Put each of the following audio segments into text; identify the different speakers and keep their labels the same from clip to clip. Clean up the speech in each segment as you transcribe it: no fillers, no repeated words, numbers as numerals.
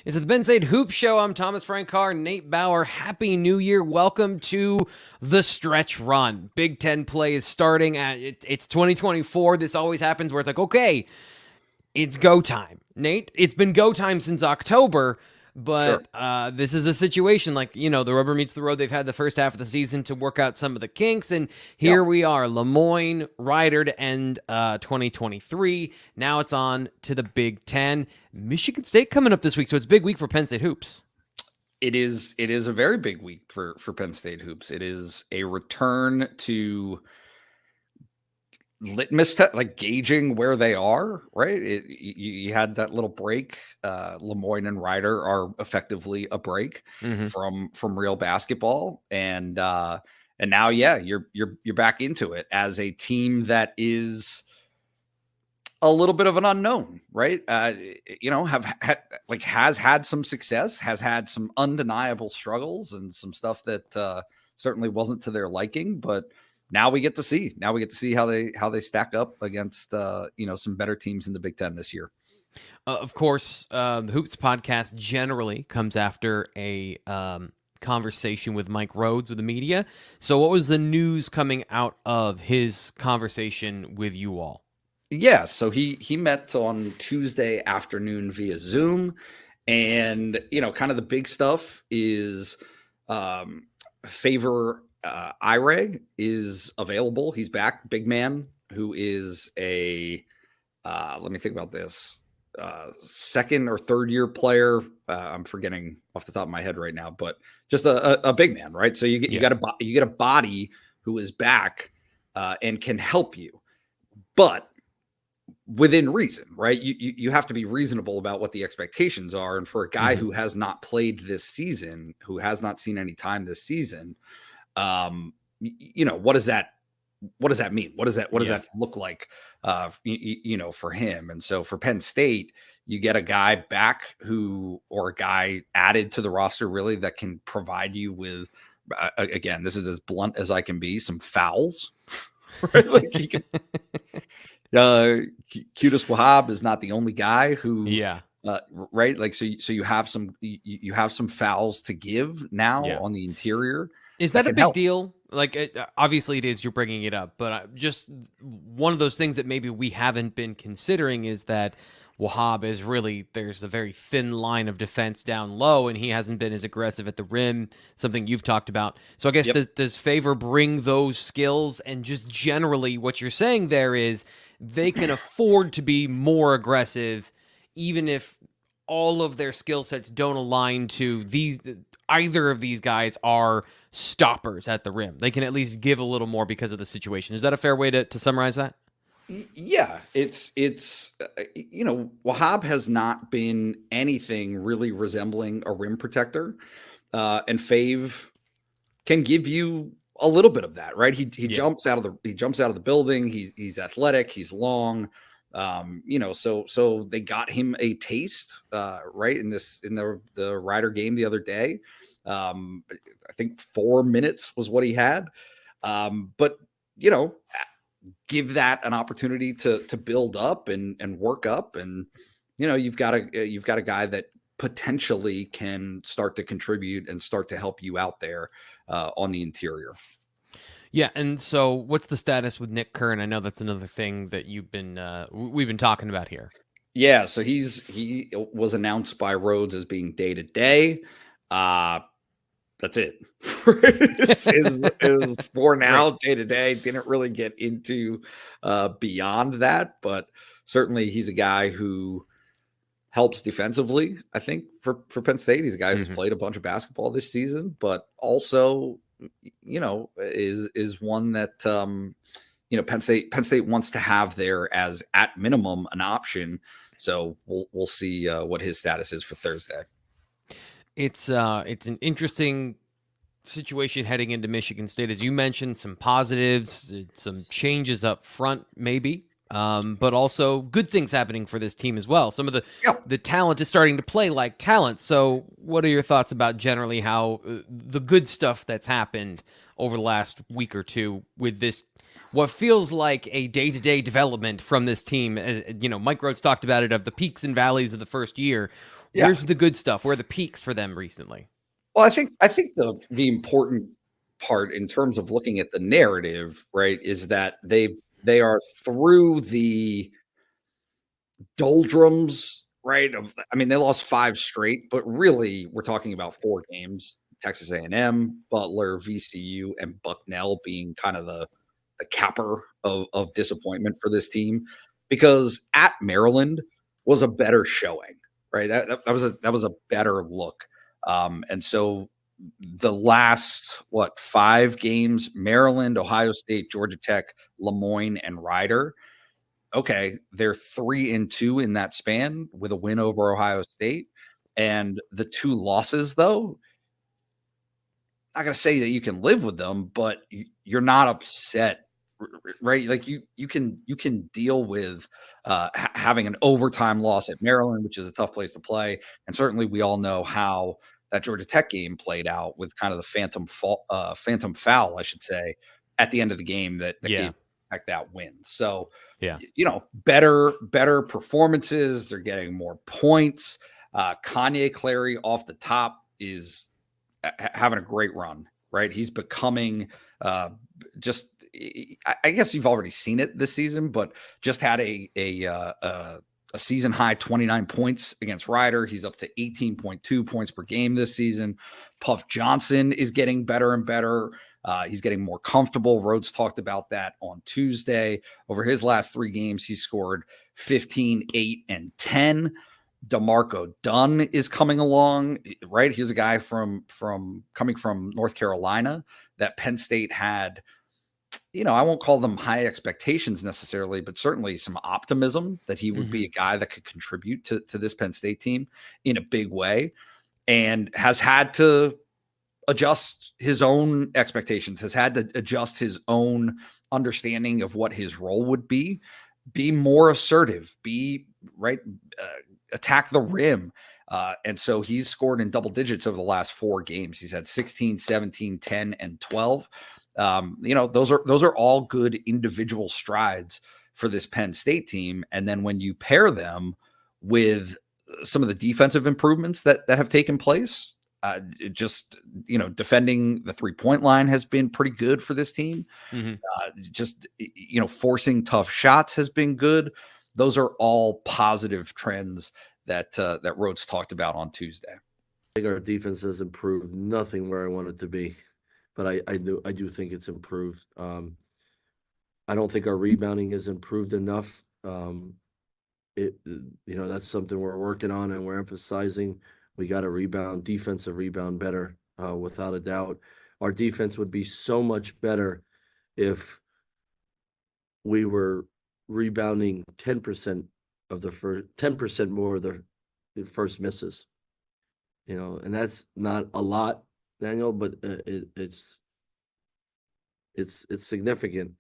Speaker 1: It's the Penn State Hoop Show. I'm Thomas Frankar, Nate Bauer. Happy New Year. Welcome to the stretch run. Big Ten play is starting. It's 2024. This always happens where it's like, okay, it's go time. Nate, it's been go time since October, but
Speaker 2: Sure.
Speaker 1: this is a situation like, the rubber meets the road. They've had the first half of the season to work out some of the kinks, and here we are, Lemoyne, Ryder to end 2023. Now it's on to the Big Ten. Michigan State coming up this week, so it's a big week for Penn State hoops.
Speaker 2: It is a very big week for Penn State hoops. It is a return to litmus test, like gauging where they are, right? You had that little break. Lemoyne and Ryder are effectively a break from real basketball, and now, you're back into it as a team that is a little bit of an unknown, right? Has had some success, has had some undeniable struggles, and some stuff that certainly wasn't to their liking, but now we get to see. Now we get to see how they stack up against some better teams in the Big Ten this year.
Speaker 1: Of course, the Hoops podcast generally comes after a conversation with Mike Rhodes with the media. So, what was the news coming out of his conversation with you all?
Speaker 2: Yeah, so he met on Tuesday afternoon via Zoom, and kind of the big stuff is Favor Ire is available. He's back. Big man who is a let me think about this, second or third year player. I'm forgetting off the top of my head right now, but just a big man, right? So you get a body who is back and can help you, but within reason, right? You have to be reasonable about what the expectations are. And for a guy who has not played this season, who has not seen any time this season, what does that mean? What does that look like, for him? And so for Penn State, you get a guy back or a guy added to the roster really that can provide you with, again, this is as blunt as I can be, some fouls, right? Like he can, Qudus Wahab is not the only guy who, right? Like, so you have some fouls to give now on the interior.
Speaker 1: Is that a big deal? Like, obviously it is, you're bringing it up, but just one of those things that maybe we haven't been considering is that Wahab is really, there's a very thin line of defense down low, and he hasn't been as aggressive at the rim, something you've talked about. So I guess does Favor bring those skills? And just generally what you're saying there is they can afford to be more aggressive, even if all of their skill sets don't align to either of these guys are stoppers at the rim. They can at least give a little more because of the situation. Is that a fair way to summarize that?
Speaker 2: Yeah, it's Wahab has not been anything really resembling a rim protector, and Fave can give you a little bit of that, right? He jumps out of the building. He's athletic. He's long. So they got him a taste, right, in the Ryder game the other day. I think 4 minutes was what he had, but give that an opportunity to build up and work up, and you've got a guy that potentially can start to contribute and start to help you out there on the interior.
Speaker 1: Yeah, and so what's the status with Nick Kern? I know that's another thing that we've been talking about here.
Speaker 2: Yeah, so he was announced by Rhodes as being day-to-day. That's it. This is for now, day-to-day. Didn't really get into beyond that, but certainly he's a guy who helps defensively, I think, for Penn State. He's a guy who's played a bunch of basketball this season, but also is one that Penn State wants to have there as, at minimum, an option. So we'll see what his status is for Thursday.
Speaker 1: It's an interesting situation heading into Michigan State, as you mentioned. Some positives, some changes up front, maybe. But also good things happening for this team as well. Some of the talent is starting to play like talent. So what are your thoughts about generally how the good stuff that's happened over the last week or two with this, what feels like a day-to-day development from this team? Mike Rhodes talked about it, of the peaks and valleys of the first year. Where's the good stuff? Where are the peaks for them recently?
Speaker 2: Well, I think the important part in terms of looking at the narrative, right, is that they are through the doldrums, right? I mean, they lost 5 straight, but really we're talking about 4 games. Texas A&M, Butler, VCU, and Bucknell being kind of the capper of disappointment for this team, because at Maryland was a better showing, right? That was a better look. And so the last 5 games, Maryland, Ohio State, Georgia Tech, Lemoyne, and Rider. Okay, they're 3-2 in that span with a win over Ohio State. And the 2 losses, though, not going to say that you can live with them, but you're not upset, right? Like you can deal with having an overtime loss at Maryland, which is a tough place to play. And certainly we all know how that Georgia Tech game played out with kind of the phantom foul, I should say, at the end of the game that gave Tech that win. So, better performances. They're getting more points. Kanye Clary off the top is having a great run, right? He's becoming just, I guess you've already seen it this season, but just had a season high 29 points against Rider. He's up to 18.2 points per game this season. Puff Johnson is getting better and better. He's getting more comfortable. Rhodes talked about that on Tuesday. Over his last 3 games, he scored 15, 8, and 10. DeMarco Dunn is coming along, right? Here's a guy coming from North Carolina that Penn State had, I won't call them high expectations necessarily, but certainly some optimism that he would be a guy that could contribute to this Penn State team in a big way, and has had to adjust his own expectations, has had to adjust his own understanding of what his role would be more assertive, attack the rim. And so he's scored in double digits over the last 4 games. He's had 16, 17, 10, and 12. Those are all good individual strides for this Penn State team. And then when you pair them with some of the defensive improvements that have taken place, defending the 3-point line has been pretty good for this team. Forcing tough shots has been good. Those are all positive trends that Rhodes talked about on Tuesday.
Speaker 3: I think our defense has improved. Nothing where I want it to be, but I do think it's improved. I don't think our rebounding has improved enough. That's something we're working on and we're emphasizing. We got to defensive rebound better, without a doubt. Our defense would be so much better if we were rebounding 10% of the first, 10% more of the first misses. And that's not a lot, Daniel, but it's significant.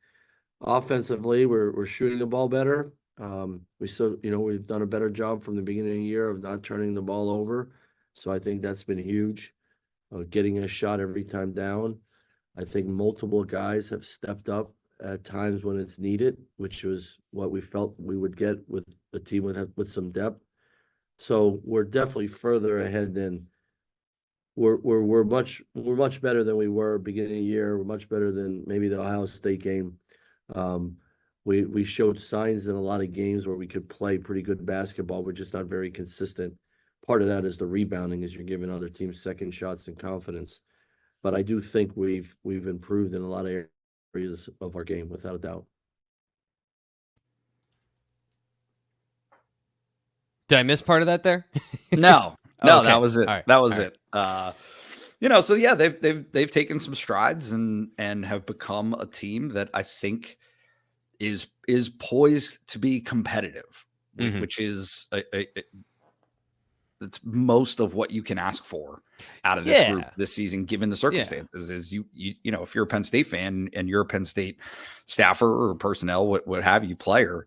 Speaker 3: Offensively, we're shooting the ball better. We've done a better job from the beginning of the year of not turning the ball over. So I think that's been huge. Getting a shot every time down. I think multiple guys have stepped up at times when it's needed, which was what we felt we would get with a team with some depth. So we're definitely further ahead than we're much better than we were beginning of the year. We're much better than maybe the Ohio State game. We showed signs in a lot of games where we could play pretty good basketball. We're just not very consistent. Part of that is the rebounding, as you're giving other teams second shots and confidence. But I do think we've improved in a lot of areas of our game, without a doubt.
Speaker 1: Did I miss part of that there?
Speaker 2: No,
Speaker 1: okay.
Speaker 2: That was it.
Speaker 1: Right.
Speaker 2: That was it. So yeah, they've taken some strides and have become a team that I think is poised to be competitive, which is it's most of what you can ask for out of this group this season, given the circumstances. Is if you're a Penn State fan and you're a Penn State staffer or personnel, what have you, player,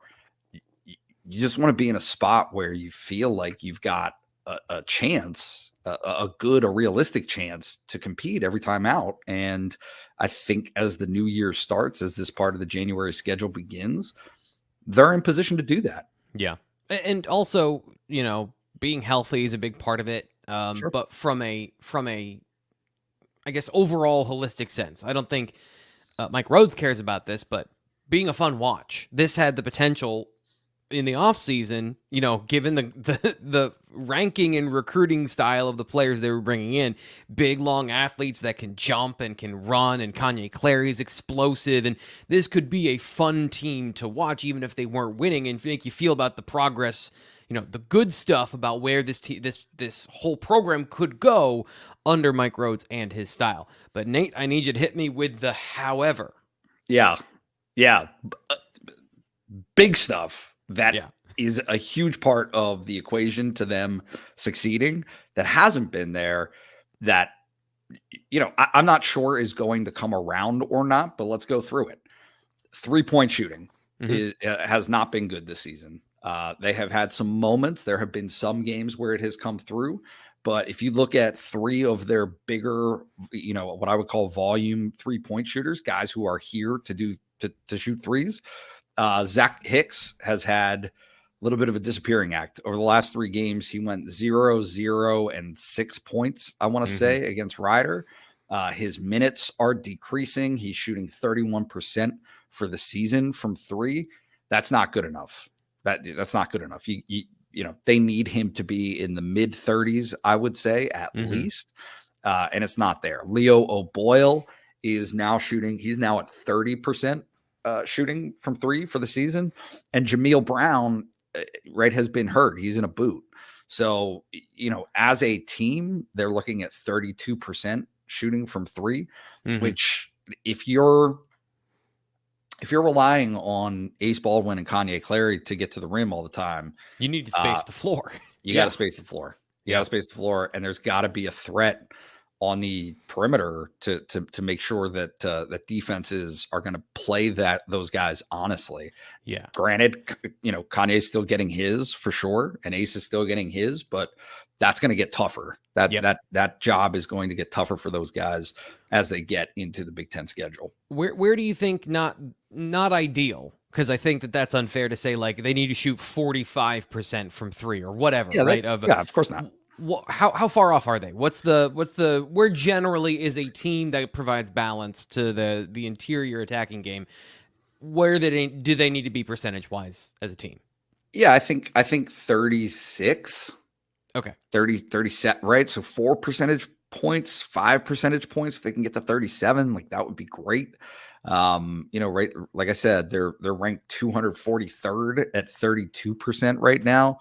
Speaker 2: you just want to be in a spot where you feel like you've got a chance, a realistic chance to compete every time out. And I think as the new year starts, as this part of the January schedule begins, they're in position to do that.
Speaker 1: Yeah. And also, being healthy is a big part of it.
Speaker 2: Sure.
Speaker 1: But from a I guess overall holistic sense, I don't think Mike Rhodes cares about this, but being a fun watch, this had the potential in the offseason, given the ranking and recruiting style of the players they were bringing in, big, long athletes that can jump and can run, and Kanye Clary's explosive, and this could be a fun team to watch, even if they weren't winning, and make you feel about the progress, the good stuff about where this whole program could go under Mike Rhodes and his style. But Nate, I need you to hit me with the however.
Speaker 2: Yeah. Big stuff. That is a huge part of the equation to them succeeding that hasn't been there, that, I'm not sure is going to come around or not, but let's go through it. 3-point shooting has not been good this season. They have had some moments. There have been some games where it has come through, but if you look at 3 of their bigger, what I would call volume 3-point shooters, guys who are here to shoot threes, Zach Hicks has had a little bit of a disappearing act. Over the last 3 games, he went 0, 0, and 6 points, I want to say, against Ryder. His minutes are decreasing. He's shooting 31% for the season from 3. That's not good enough. That's not good enough. They need him to be in the mid 30s, I would say, at least. And it's not there. Leo O'Boyle is now shooting. He's now at 30%. Shooting from 3 for the season, and Jameel Brown, has been hurt. He's in a boot. So, as a team, they're looking at 32% shooting from 3, which if you're relying on Ace Baldwin and Kanye Clary to get to the rim all the time,
Speaker 1: you need to space the floor.
Speaker 2: You got to space the floor. You got to space the floor, and there's got to be a threat on the perimeter to make sure that that defenses are going to play those guys honestly. Yeah. Granted, Kanye's still getting his for sure, and Ace is still getting his, but that's going to get tougher. That job is going to get tougher for those guys as they get into the Big Ten schedule. Where
Speaker 1: do you think not ideal? Because I think that's unfair to say, like, they need to shoot 45% from 3 or whatever, right?
Speaker 2: Of course not.
Speaker 1: How far off are they? Where generally is a team that provides balance to the interior attacking game? Where do they need to be percentage wise as a team?
Speaker 2: Yeah, I think 36.
Speaker 1: Okay.
Speaker 2: 30 set, right? So 4 percentage points, 5 percentage points. If they can get to 37, like, that would be great. Right. Like I said, they're ranked 243rd at 32% right now.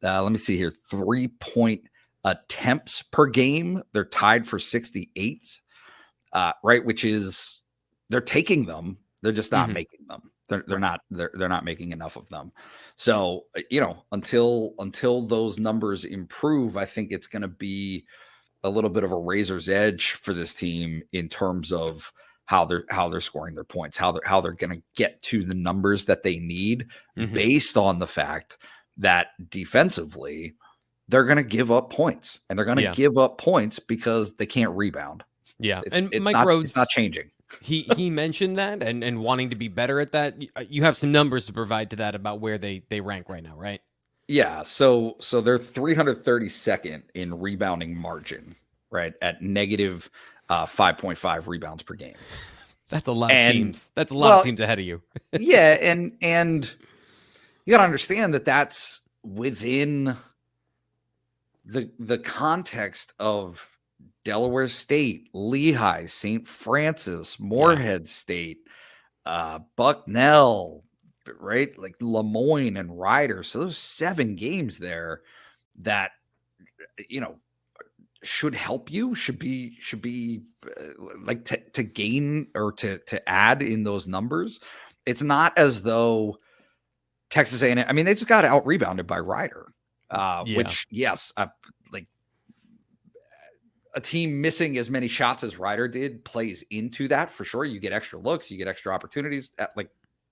Speaker 2: Let me see here. 3-point attempts per game. They're tied for 68th, right? Which is, they're taking them. They're just not making them. They're not making enough of them. So, until those numbers improve, I think it's going to be a little bit of a razor's edge for this team in terms of how they're scoring their points, how they're going to get to the numbers that they need based on the fact that defensively they're going to give up points, and they're going to give up points because they can't rebound.
Speaker 1: Yeah.
Speaker 2: It's Mike Rhodes, it's not changing.
Speaker 1: he mentioned that and wanting to be better at that. You have some numbers to provide to that about where they rank right now, right?
Speaker 2: Yeah. So they're 332nd in rebounding margin, right? At negative 5.5 rebounds per game.
Speaker 1: That's a lot of teams. That's a lot of teams ahead of you.
Speaker 2: Yeah. And you got to understand that that's within the context of Delaware State, Lehigh, St. Francis, Morehead State, Bucknell, right? Like Lemoyne and Ryder. So those 7 games there that, should help you, should be like to gain or to add in those numbers. It's not as though Texas A&M, I mean, they just got out rebounded by Ryder, which, yes, like a team missing as many shots as Ryder did plays into that for sure. You get extra looks, you get extra opportunities.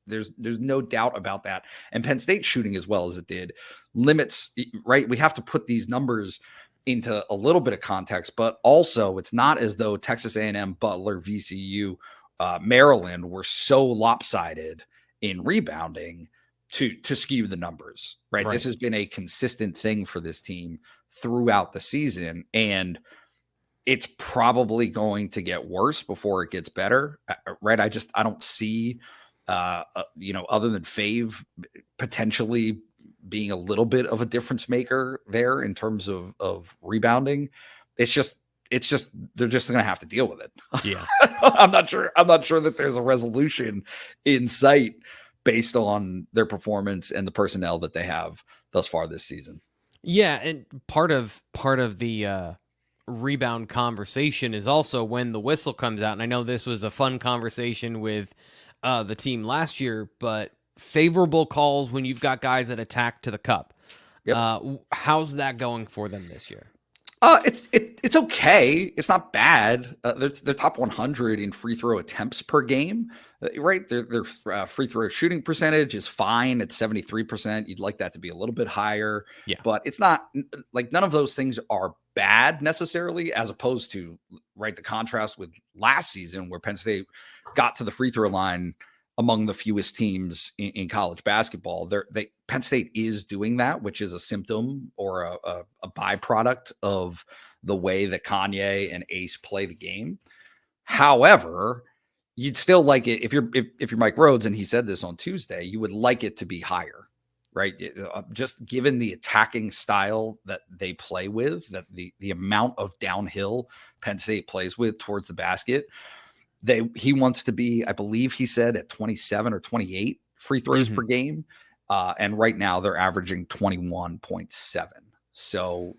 Speaker 2: There's no doubt about that. And Penn State shooting as well as it did limits, right? We have to put these numbers into a little bit of context, but also it's not as though Texas A&M, Butler, VCU, Maryland were so lopsided in rebounding to skew the numbers, right?
Speaker 1: Right.
Speaker 2: This has been a consistent thing for this team throughout the season, and it's probably going to get worse before it gets better, right? I don't see, other than Fave potentially being a little bit of a difference maker there in terms of rebounding. It's just they're just going to have to deal with it.
Speaker 1: Yeah.
Speaker 2: I'm not sure that there's a resolution in sight based on their performance and the personnel that they have thus far this season.
Speaker 1: Yeah, and part of the rebound conversation is also when the whistle comes out. And I know this was a fun conversation with the team last year, but favorable calls when you've got guys that attack to the cup.
Speaker 2: Yep.
Speaker 1: How's that going for them this year?
Speaker 2: It's okay. It's not bad. They're top 100 in free throw attempts per game, right? Their free throw shooting percentage is fine at 73%. You'd like that to be a little bit higher,
Speaker 1: Yeah.
Speaker 2: But it's not like none of those things are bad necessarily, as opposed to, right, the contrast with last season where Penn State got to the free throw line among the fewest teams in college basketball. Penn State is doing that, which is a symptom or a byproduct of the way that Kanye and Ace play the game. However, you'd still like it if you're Mike Rhodes, and he said this on Tuesday, you would like it to be higher, right? Just given the attacking style that they play with, that the amount of downhill Penn State plays with towards the basket. He wants to be, I believe he said, at 27 or 28 free throws per game. And right now they're averaging 21.7. So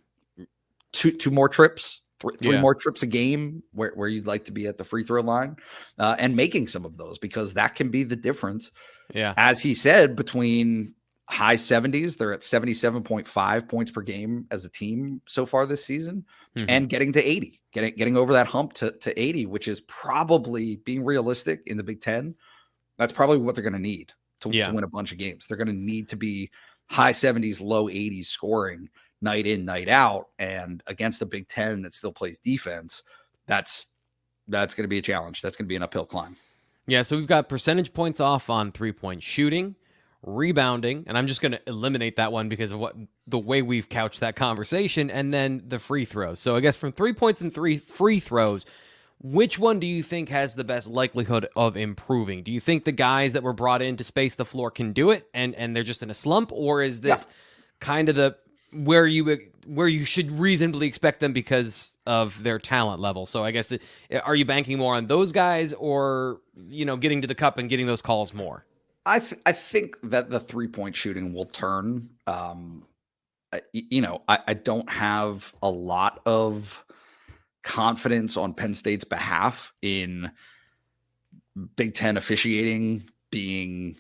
Speaker 2: two more trips, three more trips a game where you'd like to be at the free throw line and making some of those, because that can be the difference.
Speaker 1: Yeah.
Speaker 2: As he said, between high 70s, they're at 77.5 points per game as a team so far this season, and getting to 80, getting over that hump to 80, which is probably, being realistic in the Big Ten, that's probably what they're going to need to win a bunch of games. They're going to need to be high 70s, low 80s scoring night in, night out. And against a Big Ten that still plays defense, that's going to be a challenge. That's going to be an uphill climb.
Speaker 1: Yeah, so we've got percentage points off on 3-point shooting, rebounding, and I'm just going to eliminate that one because of the way we've couched that conversation, and then the free throws. So I guess from 3 points and 3 free throws, which one do you think has the best likelihood of improving? Do you think the guys that were brought in to space the floor can do it, and they're just in a slump, or is this kind of where you should reasonably expect them because of their talent level? So I guess are you banking more on those guys, or getting to the cup and getting those calls more?
Speaker 2: I think that the 3-point shooting will turn. I don't have a lot of confidence on Penn State's behalf in Big Ten officiating being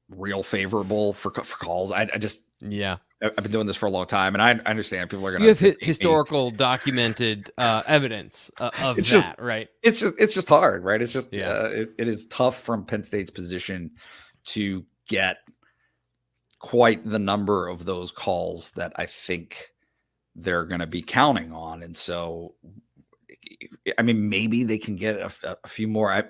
Speaker 2: real favorable for calls. I've been doing this for a long time, and I understand people are going to.
Speaker 1: You have historical documented evidence of that, right?
Speaker 2: It's just hard, right? It's just it is tough from Penn State's position to get quite the number of those calls that I think they're going to be counting on, and so I mean, maybe they can get a few more. I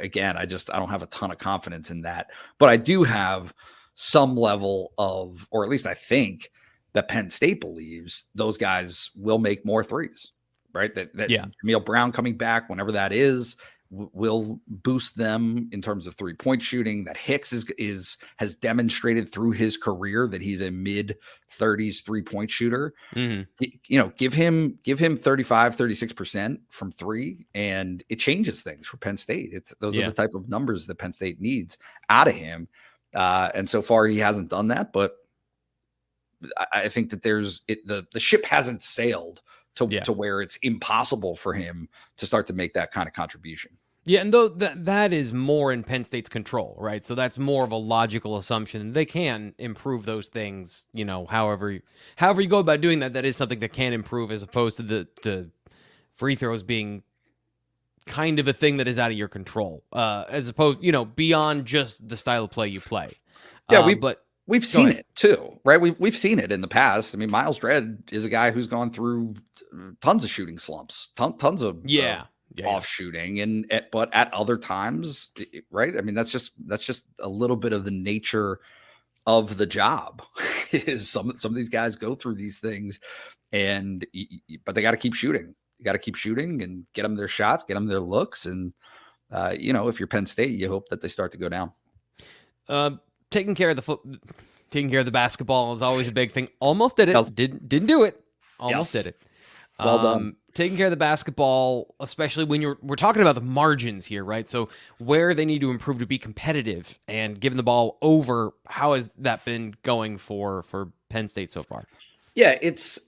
Speaker 2: don't have a ton of confidence in that, but I do have some level of, or at least I think that Penn State believes those guys will make more threes, right? That Jameel Brown coming back, whenever that is, will boost them in terms of 3-point shooting. That Hicks has demonstrated through his career that he's a mid-30s 3-point shooter. Give him 35, 36% from 3, and it changes things for Penn State. Those are the type of numbers that Penn State needs out of him. And so far he hasn't done that, but I think that the ship hasn't sailed to where it's impossible for him to start to make that kind of contribution.
Speaker 1: Yeah, and though that is more in Penn State's control, right? So that's more of a logical assumption. They can improve those things, however you go about doing that. That is something that can improve, as opposed to the free throws being kind of a thing that is out of your control, as opposed, beyond just the style of play you play.
Speaker 2: Yeah, we've seen it too, right? We've seen it in the past. I mean, Miles Dredd is a guy who's gone through tons of shooting slumps, tons of off shooting, but at other times, right? I mean, that's just a little bit of the nature of the job. Is some of these guys go through these things, but they got to keep shooting. You got to keep shooting and get them their shots, get them their looks, and if you're Penn State, you hope that they start to go down.
Speaker 1: Taking care of the basketball is always a big thing. Almost did it. Didn't do it. Almost did it.
Speaker 2: Well done.
Speaker 1: Taking care of the basketball, especially when we're talking about the margins here, right? So where they need to improve to be competitive and giving the ball over, how has that been going for Penn State so far?
Speaker 2: Yeah, it's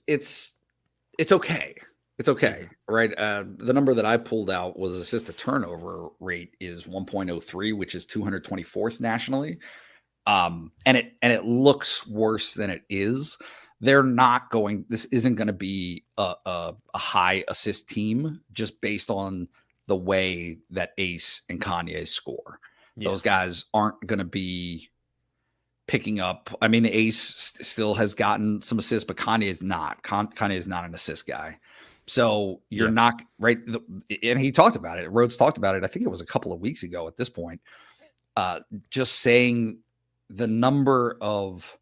Speaker 2: okay. It's okay, right? The number that I pulled out was assist to turnover rate is 1.03, which is 224th nationally. And it looks worse than it is. This isn't going to be a high assist team just based on the way that Ace and Kanye score. Yeah. Those guys aren't going to be picking up. I mean, Ace still has gotten some assists, but Kanye is not. Kanye is not an assist guy. So you're not right. And he talked about it. Rhodes talked about it. I think it was a couple of weeks ago at this point. Just saying the number of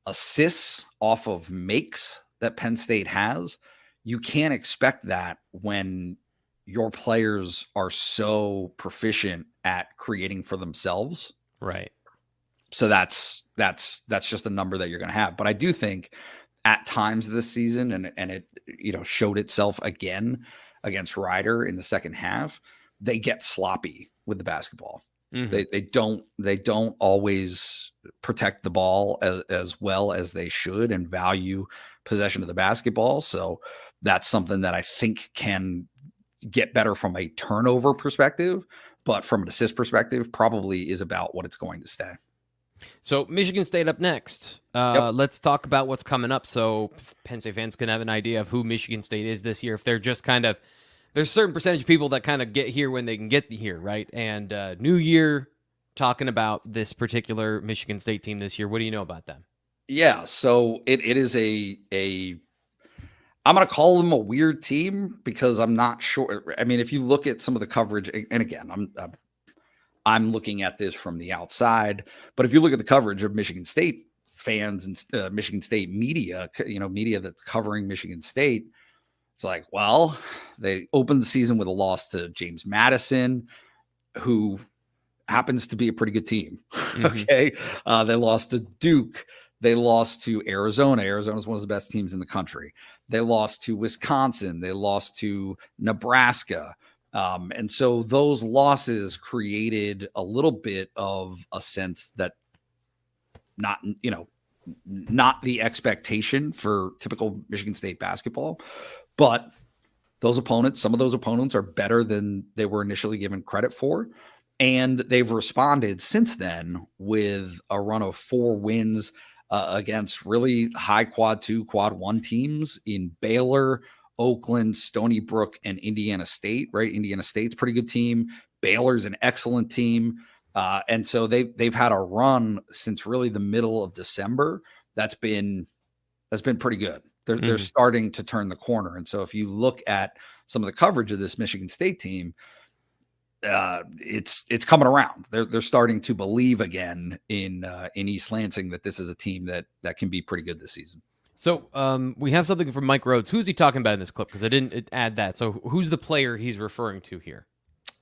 Speaker 2: assists off of makes that Penn State has, you can't expect that when your players are so proficient at creating for themselves.
Speaker 1: Right.
Speaker 2: So that's just a number that you're going to have. But I do think at times this season, and it showed itself again against Rider in the second half, they get sloppy with the basketball. Mm-hmm. They don't always protect the ball as well as they should and value possession of the basketball. So that's something that I think can get better from a turnover perspective, but from an assist perspective, probably is about what it's going to stay.
Speaker 1: So Michigan State up next. Let's talk about what's coming up. So Penn State fans can have an idea of who Michigan State is this year. If they're just there's a certain percentage of people that kind of get here when they can get here, right? And New Year, talking about this particular Michigan State team this year. What do you know about them? Yeah,
Speaker 2: so it is I'm going to call them a weird team because I'm not sure. I mean, if you look at some of the coverage, and again, I'm looking at this from the outside, but if you look at the coverage of Michigan State fans and Michigan State media, media that's covering Michigan State, it's like, well, they opened the season with a loss to James Madison, who happens to be a pretty good team. Mm-hmm. Okay. They lost to Duke. They lost to Arizona. Arizona is one of the best teams in the country. They lost to Wisconsin. They lost to Nebraska. And so those losses created a little bit of a sense that not the expectation for typical Michigan State basketball, but some of those opponents are better than they were initially given credit for. And they've responded since then with a run of 4 wins against really high quad 2, quad 1 teams in Baylor, Oakland, Stony Brook, and Indiana State, right? Indiana State's a pretty good team. Baylor's an excellent team. And so they've had a run since really the middle of December. That's been pretty good. They're starting to turn the corner. And so if you look at some of the coverage of this Michigan State team, it's coming around. They're starting to believe again in East Lansing that this is a team that can be pretty good this season.
Speaker 1: So we have something from Mike Rhodes. Who's he talking about in this clip? Because I didn't add that. So who's the player he's referring to here?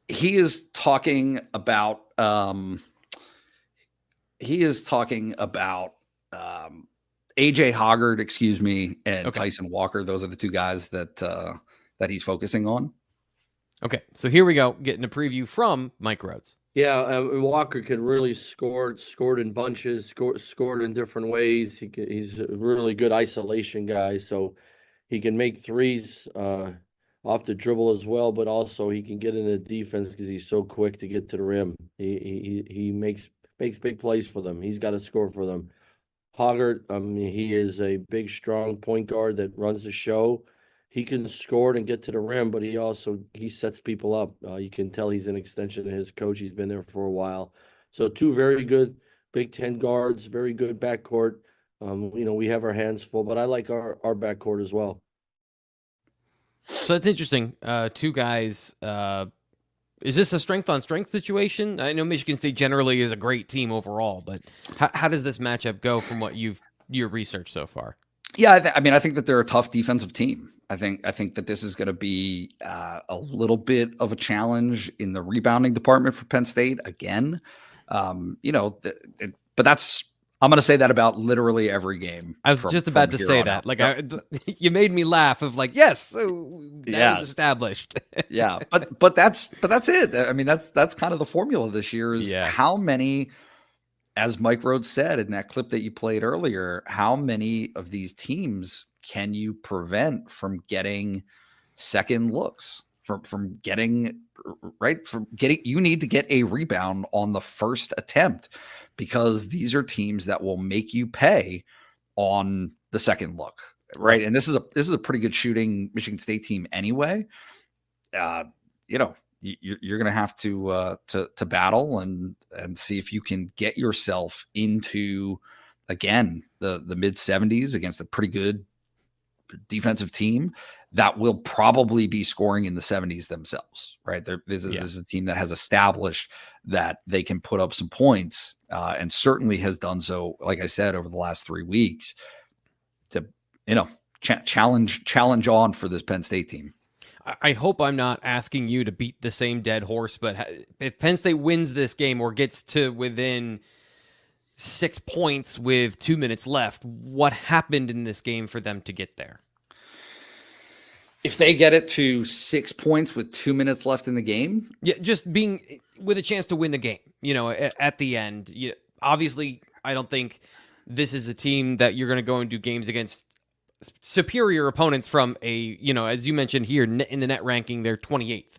Speaker 2: He is talking about AJ Hoggard, and Tyson Walker. Those are the 2 guys that he's focusing on.
Speaker 1: Okay, so here we go, getting a preview from Mike Rhodes.
Speaker 3: Yeah, Walker can really scored in bunches, scored in different ways. He's a really good isolation guy, so he can make threes off the dribble as well, but also he can get into defense because he's so quick to get to the rim. He makes big plays for them. He's got to score for them. Hoggard, he is a big, strong point guard that runs the show. He can score and get to the rim, but he sets people up. You can tell he's an extension of his coach. He's been there for a while. So 2 very good Big Ten guards, very good backcourt. We have our hands full, but I like our backcourt as well.
Speaker 1: So that's interesting. Two guys. Is this a strength on strength situation? I know Michigan State generally is a great team overall, but how does this matchup go from what your research so far?
Speaker 2: Yeah, I mean, I think that they're a tough defensive team. I think that this is going to be a little bit of a challenge in the rebounding department for Penn State again. But I'm going to say that about literally every game.
Speaker 1: I was just about to say that. Like, you made me laugh. Of like, yes, so that is established.
Speaker 2: Yeah, but that's it. I mean, that's kind of the formula this year. Is how many, as Mike Rhodes said in that clip that you played earlier, how many of these teams can you prevent from getting second looks, from getting you need to get a rebound on the first attempt, because these are teams that will make you pay on the second look. Right. And this is a pretty good shooting Michigan State team anyway. You're going to have to battle and see if you can get yourself into, again, the mid 70s against a pretty good defensive team that will probably be scoring in the 70s themselves, right? This is a team that has established that they can put up some points, and certainly has done so, like I said, over the last 3 weeks to, challenge on for this Penn State team.
Speaker 1: I hope I'm not asking you to beat the same dead horse, but if Penn State wins this game or gets to within 6 points with 2 minutes left, what happened in this game for them to get there?
Speaker 2: If they get it to 6 points with 2 minutes left in the game?
Speaker 1: Yeah, just being with a chance to win the game, at the end. Obviously, I don't think this is a team that you're going to go and do games against superior opponents from as you mentioned here in the net ranking, they're 28th.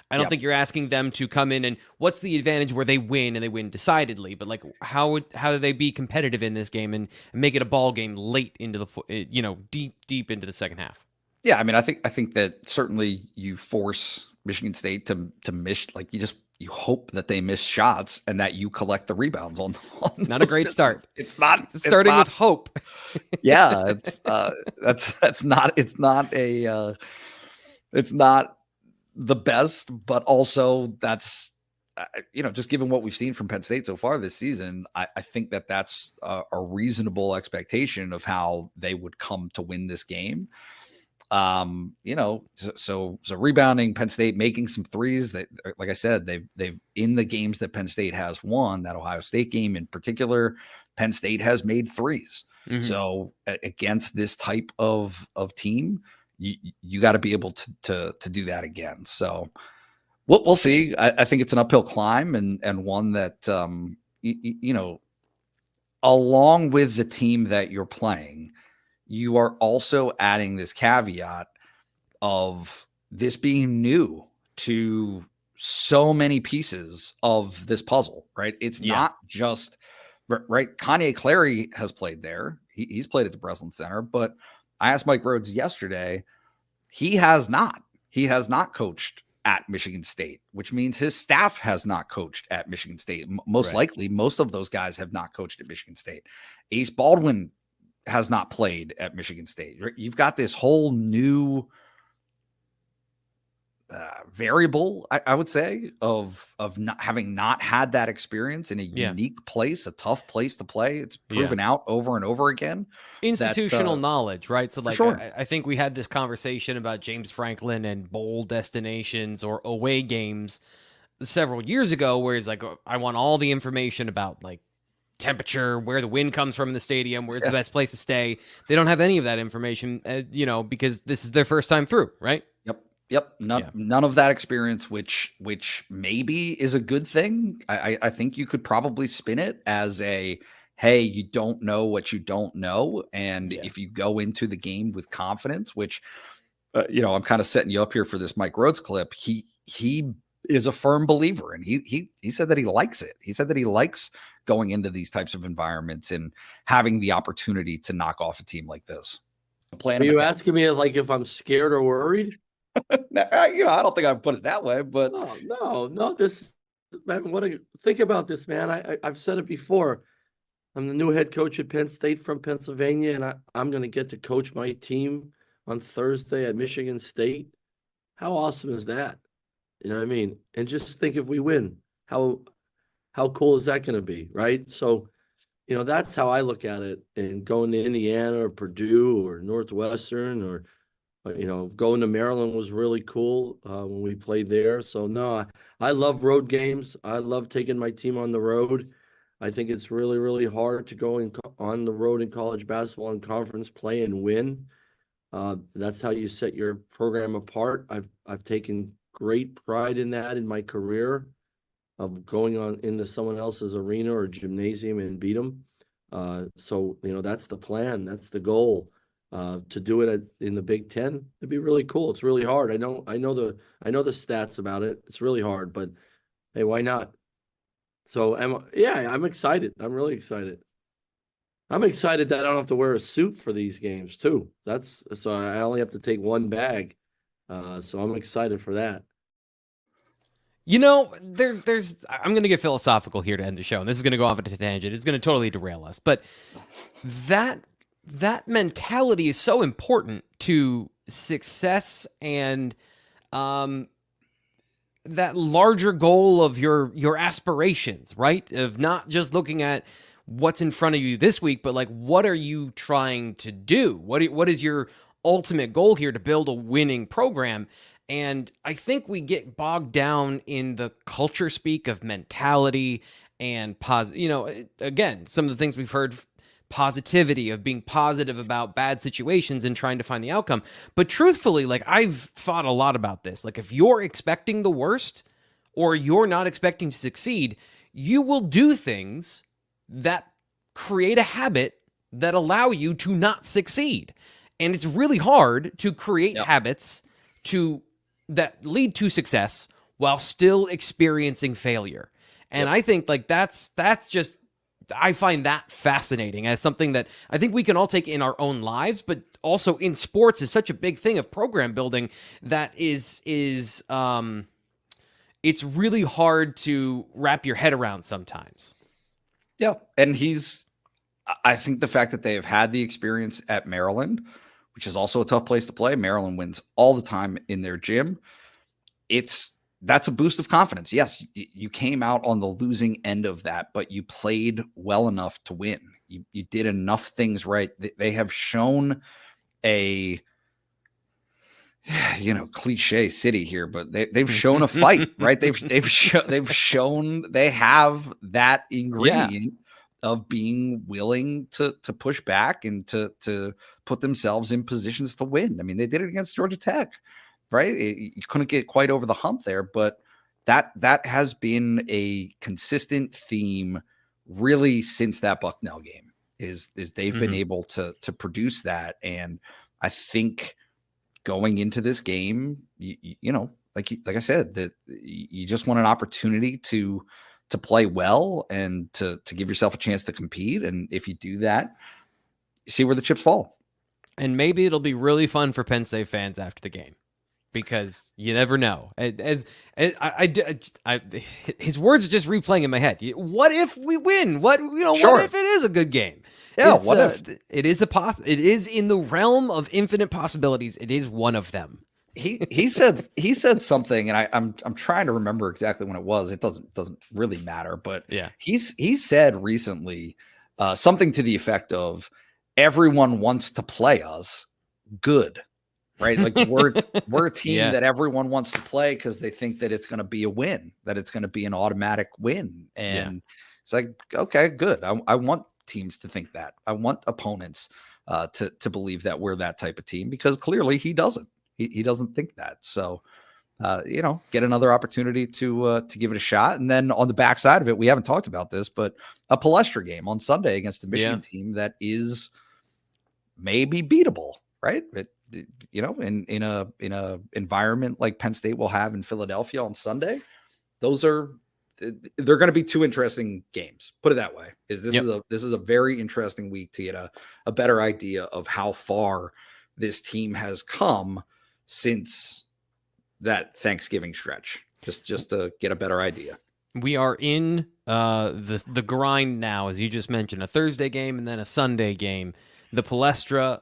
Speaker 1: I don't think you're asking them to come in and what's the advantage where they win and they win decidedly, but like how do they be competitive in this game and make it a ball game late into the deep into the second half?
Speaker 2: Yeah, I mean, I think that certainly you force Michigan State to miss, like you hope that they miss shots and that you collect the rebounds on
Speaker 1: not a great start.
Speaker 2: It's
Speaker 1: starting with hope.
Speaker 2: Yeah, it's not the best, but also that's just given what we've seen from Penn State so far this season, I think that that's a reasonable expectation of how they would come to win this game. So rebounding, Penn State making some threes. That, like I said, they've in the games that Penn State has won, that Ohio State game in particular, Penn State has made threes. Mm-hmm. So against this type of team, you got to be able to do that again. So we'll see. I think it's an uphill climb and one that along with the team that you're playing, you are also adding this caveat of this being new to so many pieces of this puzzle, right? It's not just, right? Kanye Clary has played there. He's played at the Breslin Center, but I asked Mike Rhodes yesterday, he has not coached at Michigan State, which means his staff has not coached at Michigan State. Most likely, most of those guys have not coached at Michigan State. Ace Baldwin has not played at Michigan State. You've got this whole new variable, I would say, of not had that experience in a unique place, a tough place to play. It's proven out over and over again.
Speaker 1: Institutional knowledge, right? So like,
Speaker 2: sure.
Speaker 1: I think we had this conversation about James Franklin and bowl destinations or away games several years ago, where he's like, I want all the information about like temperature, where the wind comes from in the stadium, where's the best place to stay. They don't have any of that information, because this is their first time through, right?
Speaker 2: Yep. None of that experience, which maybe is a good thing. I think you could probably spin it as a, hey, you don't know what you don't know. And if you go into the game with confidence, which, I'm kind of setting you up here for this Mike Rhodes clip. He is a firm believer, and he said that he likes it. He said that he likes going into these types of environments and having the opportunity to knock off a team like this.
Speaker 3: Are you asking me like if I'm scared or worried?
Speaker 2: I don't think I'd put it that way, but
Speaker 3: no. This, man, think about this, man. I've said it before. I'm the new head coach at Penn State from Pennsylvania, and I'm going to get to coach my team on Thursday at Michigan State. How awesome is that? You know what I mean? And just think if we win, how cool is that going to be, right? So, that's how I look at it. And going to Indiana or Purdue or Northwestern or going to Maryland was really cool when we played there. So no, I love road games. I love taking my team on the road. I think it's really, really hard to go on the road in college basketball and conference play and win. That's how you set your program apart. I've taken great pride in that in my career of going on into someone else's arena or gymnasium and beat them. So that's the plan. That's the goal. To do it in the Big Ten, it'd be really cool. It's really hard. I know the stats about it. It's really hard, but hey, why not? So I'm excited. I'm really excited. I'm excited that I don't have to wear a suit for these games too. So I only have to take one bag. So I'm excited for that.
Speaker 1: There's I'm going to get philosophical here to end the show, and this is going to go off into a tangent. It's going to totally derail us, but that mentality is so important to success and that larger goal of your aspirations, right? Of not just looking at what's in front of you this week, but like, what are you trying to do? What is your ultimate goal here to build a winning program? And I think we get bogged down in the culture speak of mentality and again, some of the things we've heard, positivity, of being positive about bad situations and trying to find the outcome. But truthfully, like, I've thought a lot about this. Like, if you're expecting the worst or you're not expecting to succeed, you will do things that create a habit that allow you to not succeed. And it's really hard to create habits that lead to success while still experiencing failure. And I think like that's just, I find that fascinating as something that I think we can all take in our own lives, but also in sports is such a big thing of program building that is it's really hard to wrap your head around sometimes.
Speaker 2: Yeah. And I think the fact that they have had the experience at Maryland, which is also a tough place to play. Maryland wins all the time in their gym. That's a boost of confidence. Yes, you came out on the losing end of that, but you played well enough to win. You did enough things right. They have shown a, cliche city here, but they've shown a fight, right? They've shown they have that ingredient of being willing to push back and to put themselves in positions to win. I mean, they did it against Georgia Tech. Right. You couldn't get quite over the hump there, but that has been a consistent theme really since that Bucknell game is they've been able to produce that. And I think going into this game, like I said, that you just want an opportunity to play well and to give yourself a chance to compete. And if you do that, you see where the chips fall.
Speaker 1: And maybe it'll be really fun for Penn State fans after the game. Because you never know. His words are just replaying in my head. What if we win? What if it is a good game?
Speaker 2: Yeah, what if
Speaker 1: it is it is in the realm of infinite possibilities. It is one of them.
Speaker 2: He said something, and I'm trying to remember exactly when it was. It doesn't really matter, but he said recently something to the effect of, everyone wants to play us good. Right. Like we're a team that everyone wants to play because they think that it's going to be a win, that it's going to be an automatic win. And it's like, okay, good. I want teams to think that. I want opponents to believe that we're that type of team, because clearly he doesn't. He doesn't think that. So, get another opportunity to give it a shot. And then on the backside of it, we haven't talked about this, but a Palestra game on Sunday against the Michigan team that is maybe beatable, right? In a environment like Penn State will have in Philadelphia on Sunday, they're going to be two interesting games. Put it that way. This is a very interesting week to get a better idea of how far this team has come since that Thanksgiving stretch. Just to get a better idea.
Speaker 1: We are in the grind now, as you just mentioned, a Thursday game and then a Sunday game. The Palestra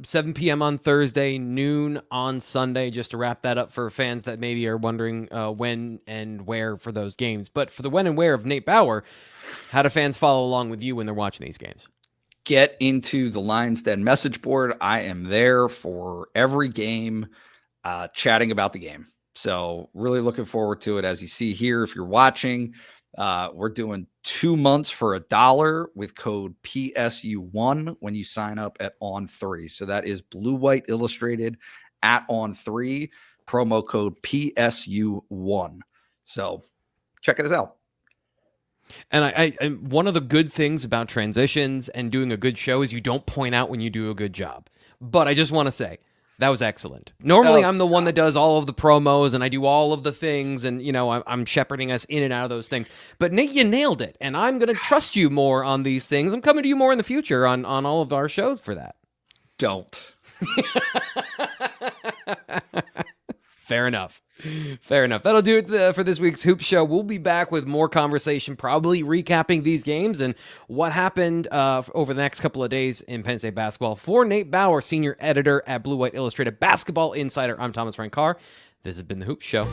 Speaker 1: 7 p.m. on Thursday, noon on Sunday, just to wrap that up for fans that maybe are wondering when and where for those games. But for the when and where of Nate Bauer, how do fans follow along with you when they're watching these games?
Speaker 2: Get into the Lions Den message board. I am there for every game, chatting about the game. So really looking forward to it. As you see here, if you're watching, we're doing 2 months for $1 with code PSU1 when you sign up at On3. So that is Blue White Illustrated at On3, promo code PSU1. So check it out.
Speaker 1: And I one of the good things about transitions and doing a good show is you don't point out when you do a good job. But I just want to say, that was excellent. Normally, I'm the one that does all of the promos and I do all of the things, and I'm shepherding us in and out of those things. But Nate, you nailed it, and I'm going to trust you more on these things. I'm coming to you more in the future on all of our shows for that.
Speaker 2: Don't.
Speaker 1: Fair enough. Fair enough. That'll do it for this week's Hoop Show. We'll be back with more conversation, probably recapping these games and what happened over the next couple of days in Penn State basketball. For Nate Bauer, senior editor at Blue White Illustrated Basketball Insider, I'm Thomas Frank Carr. This has been the Hoop Show.